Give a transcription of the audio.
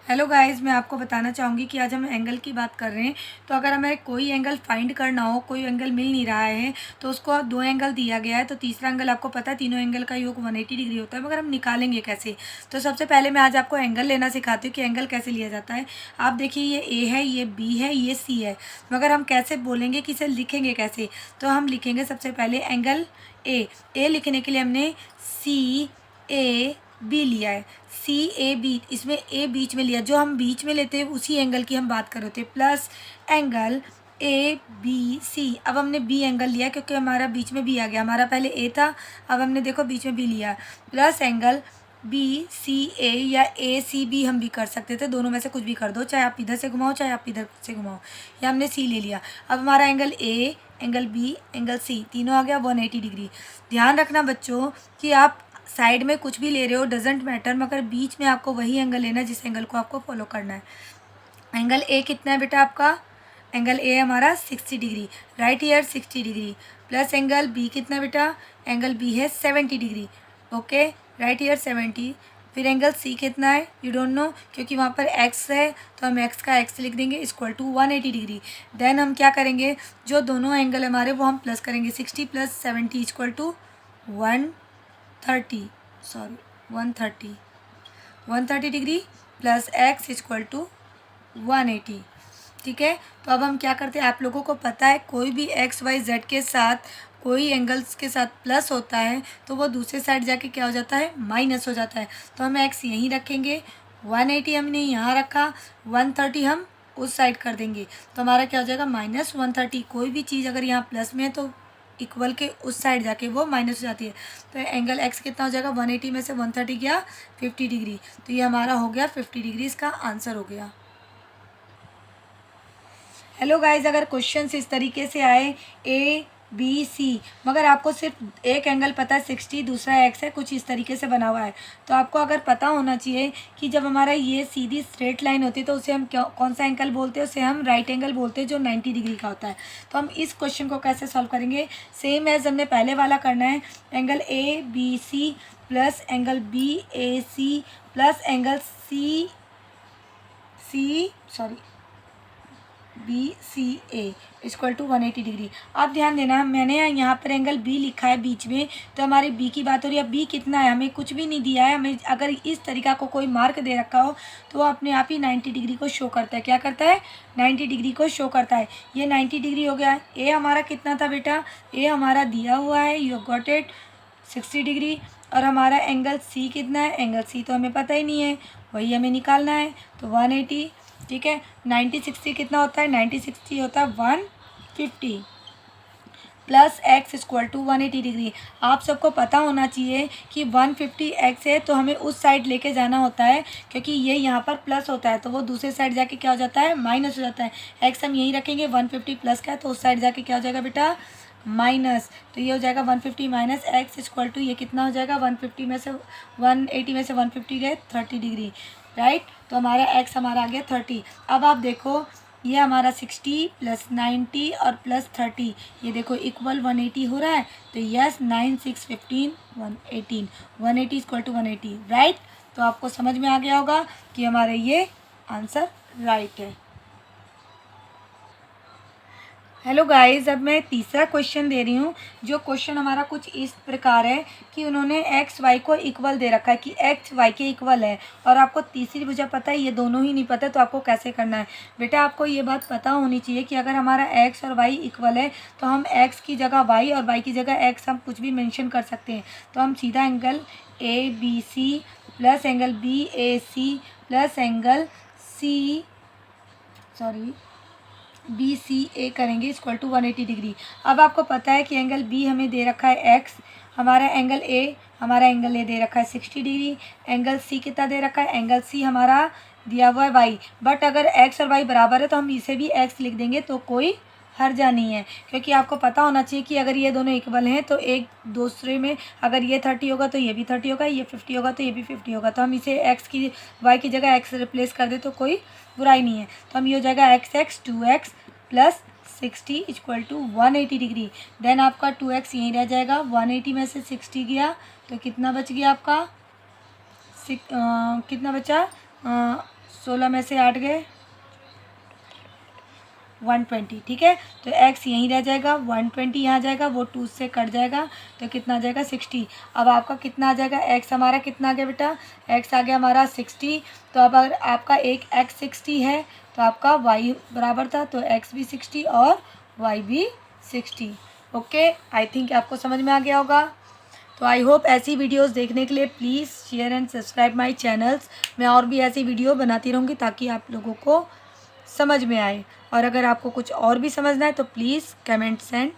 Hello guys, मैं आपको बताना चाहूँगी कि आज हम एंगल की बात कर रहे हैं। तो अगर हमें कोई एंगल फाइंड करना हो, कोई एंगल मिल नहीं रहा है, तो उसको दो एंगल दिया गया है, तो तीसरा एंगल आपको पता है तीनों एंगल का योग 180 डिग्री होता है, मगर हम निकालेंगे कैसे। तो सबसे पहले मैं आज आपको एंगल लेना सिखाती हूँ कि एंगल कैसे लिया जाता है। आप देखिए, ये ए है, ये बी है, ये सी है, मगर हम कैसे बोलेंगे कि इसे लिखेंगे कैसे। तो हम लिखेंगे सबसे पहले एंगल ए लिखने के लिए हमने सी ए बी लिया है। सी ए बी, इसमें ए बीच में लिया, जो हम बीच में लेते हैं उसी एंगल की हम बात कर रहे थे। Plus angle A B C, अब हमने बी एंगल लिया क्योंकि हमारा बीच में बी आ गया, हमारा पहले ए था, अब हमने देखो बीच में बी लिया। प्लस एंगल बी सी ए, या ए सी बी हम भी कर सकते थे, दोनों में से कुछ भी कर दो, चाहे आप इधर से घुमाओ चाहे आप इधर से घुमाओ। या हमने सी ले लिया। अब हमारा angle A, angle B, angle C तीनों आ गया 180 डिग्री। ध्यान रखना बच्चों कि आप साइड में कुछ भी ले रहे हो डजेंट मैटर, मगर बीच में आपको वही एंगल लेना है जिस एंगल को आपको फॉलो करना है। एंगल ए कितना है बेटा आपका? एंगल ए हमारा 60 degree, right here 60 degree. Plus angle B कितना बेटा? एंगल बी है 70 डिग्री, ओके, राइट ईयर 70। फिर एंगल सी कितना है? यू डोंट नो, क्योंकि वहाँ पर एक्स है तो हम एक्स का एक्स लिख देंगे, इक्वल टू 180 डिग्री। देन हम क्या करेंगे, जो दोनों एंगल हमारे वो हम प्लस करेंगे, 60 + 70 equal to 130 130 degree, plus X equal to 180। ठीक है, तो अब हम क्या करते हैं, आप लोगों को पता है कोई भी एक्स वाई जेड के साथ कोई एंगल्स के साथ प्लस होता है तो वो दूसरे साइड जाके क्या हो जाता है, माइनस हो जाता है। तो हम एक्स यहीं रखेंगे, 180 हमने यहाँ रखा, 130 हम उस साइड कर देंगे, तो हमारा क्या हो जाएगा, -130। कोई भी चीज़ अगर यहाँ प्लस में है तो इक्वल के उस साइड जाके वो माइनस हो जाती है। तो एंगल एक्स कितना हो जाएगा, 180 में से 130 गया 50 डिग्री, तो ये हमारा हो गया 50 डिग्री, इसका आंसर हो गया। हेलो गाइज, अगर क्वेश्चन इस तरीके से आए ए बी सी, मगर आपको सिर्फ एक एंगल पता है 60, दूसरा एक्स है, कुछ इस तरीके से बना हुआ है, तो आपको अगर पता होना चाहिए कि जब हमारा ये सीधी स्ट्रेट लाइन होती है तो उसे हम कौन सा एंगल बोलते हैं, उसे हम राइट एंगल बोलते हैं, जो 90 डिग्री का होता है। तो हम इस क्वेश्चन को कैसे सॉल्व करेंगे, सेम एज हमने पहले वाला करना है। Angle A B C plus angle B A C plus angle C B C A equal to 180 degree. अब ध्यान देना, मैंने यहाँ पर एंगल बी लिखा है बीच में, तो हमारी बी की बात हो रही है। बी कितना है, हमें कुछ भी नहीं दिया है, हमें अगर इस तरीका को कोई मार्क दे रखा हो तो वो अपने आप ही 90 डिग्री को शो करता है। क्या करता है, 90 डिग्री को शो करता है। ये 90 डिग्री हो गया। ए हमारा कितना था बेटा, ए हमारा दिया हुआ है, यू गॉट इट, 60 डिग्री। और हमारा एंगल सी कितना है, एंगल सी तो हमें पता ही नहीं है, वही हमें निकालना है, तो 180। ठीक है, 90 60 कितना होता है, 90 60 होता है 150, plus X equal to 180 degree. आप सबको पता होना चाहिए कि 150 एक्स है तो हमें उस साइड लेके जाना होता है, क्योंकि ये यहाँ पर प्लस होता है तो वो दूसरे साइड जाके क्या हो जाता है, माइनस हो जाता है। एक्स हम यहीं रखेंगे, 150 प्लस का है तो उस साइड जाके क्या हो जाएगा बेटा, माइनस। तो ये हो जाएगा 150 माइनस एक्स इक्वल टू, ये कितना हो जाएगा, 150 में से 180 में से 150 गए 30 डिग्री, राइट। तो हमारा एक्स हमारा आ गया 30। अब आप देखो, ये हमारा 60 + 90 और प्लस 30, ये देखो इक्वल 180 हो रहा है, तो यस 9 6 15 118, 180 इक्वल टू 180, राइट। तो आपको समझ में आ गया होगा कि हमारे ये आंसर राइट है। हेलो गाइस, अब मैं तीसरा क्वेश्चन दे रही हूँ। जो क्वेश्चन हमारा कुछ इस प्रकार है कि उन्होंने एक्स वाई को इक्वल दे रखा है कि एक्स वाई के इक्वल है, और आपको तीसरी भुजा पता है, ये दोनों ही नहीं पता, तो आपको कैसे करना है। बेटा आपको ये बात पता होनी चाहिए कि अगर हमारा एक्स और वाई इक्वल है तो हम एक्स की जगह वाई और वाई की जगह एक्स हम कुछ भी मेंशन कर सकते हैं। तो हम सीधा angle A B C plus angle B A C plus angle B C A करेंगे इक्वल टू 180 डिग्री। अब आपको पता है कि एंगल बी हमें दे रखा है एक्स, हमारा एंगल ए दे रखा है 60 डिग्री, एंगल सी कितना दे रखा है, एंगल सी हमारा दिया हुआ है वाई। बट अगर एक्स और वाई बराबर है तो हम इसे भी एक्स लिख देंगे, तो कोई हर्जा नहीं है, क्योंकि आपको पता होना चाहिए कि अगर ये दोनों इक्वल हैं तो एक दूसरे में अगर ये 30 होगा तो ये भी 30 होगा, ये 50 होगा तो ये भी 50 होगा, तो हम इसे एक्स की वाई की जगह एक्स रिप्लेस कर दे तो कोई बुराई नहीं है। तो हम ये हो जाएगा X X 2x plus 60 equal to 180 degree. Then आपका 2x यहीं रह जाएगा, 180 में से 60 गया तो कितना बच गया आपका, कितना बचा, 16 में से 8 गए 120, ठीक है। तो x यहीं रह जाएगा, 120 यहाँ जाएगा, वो 2 से कट जाएगा, तो कितना आ जाएगा 60। अब आपका कितना आ जाएगा, x हमारा कितना आ गया बेटा, x आ गया हमारा 60। तो अब अगर आपका एक x 60 है तो आपका y बराबर था, तो x भी 60 और y भी 60। ओके, आई थिंक आपको समझ में आ गया होगा। तो आई होप ऐसी वीडियोस देखने के लिए please share and subscribe my channels. मैं और भी ऐसी वीडियो बनाती रहूँगी ताकि आप लोगों को समझ में आए। और अगर आपको कुछ और भी समझना है तो प्लीज़ कमेंट्स एंड